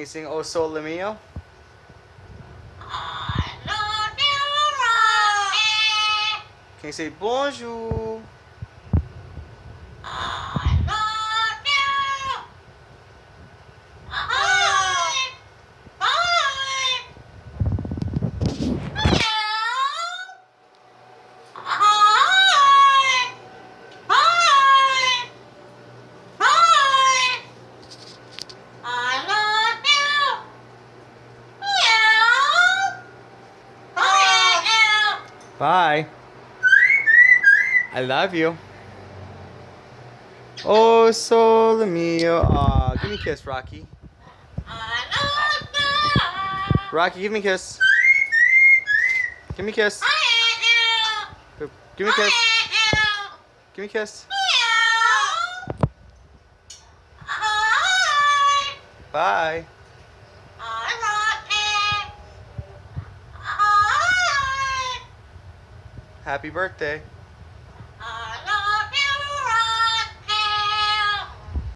you sing O Sole Mio? Can you say bonjour? Bye. I love you. Oh, sole mio. Aw, give me a kiss, Rocky. Rocky, give me a kiss. Give me a kiss. Give me a kiss. Give me a kiss. Bye. Happy birthday.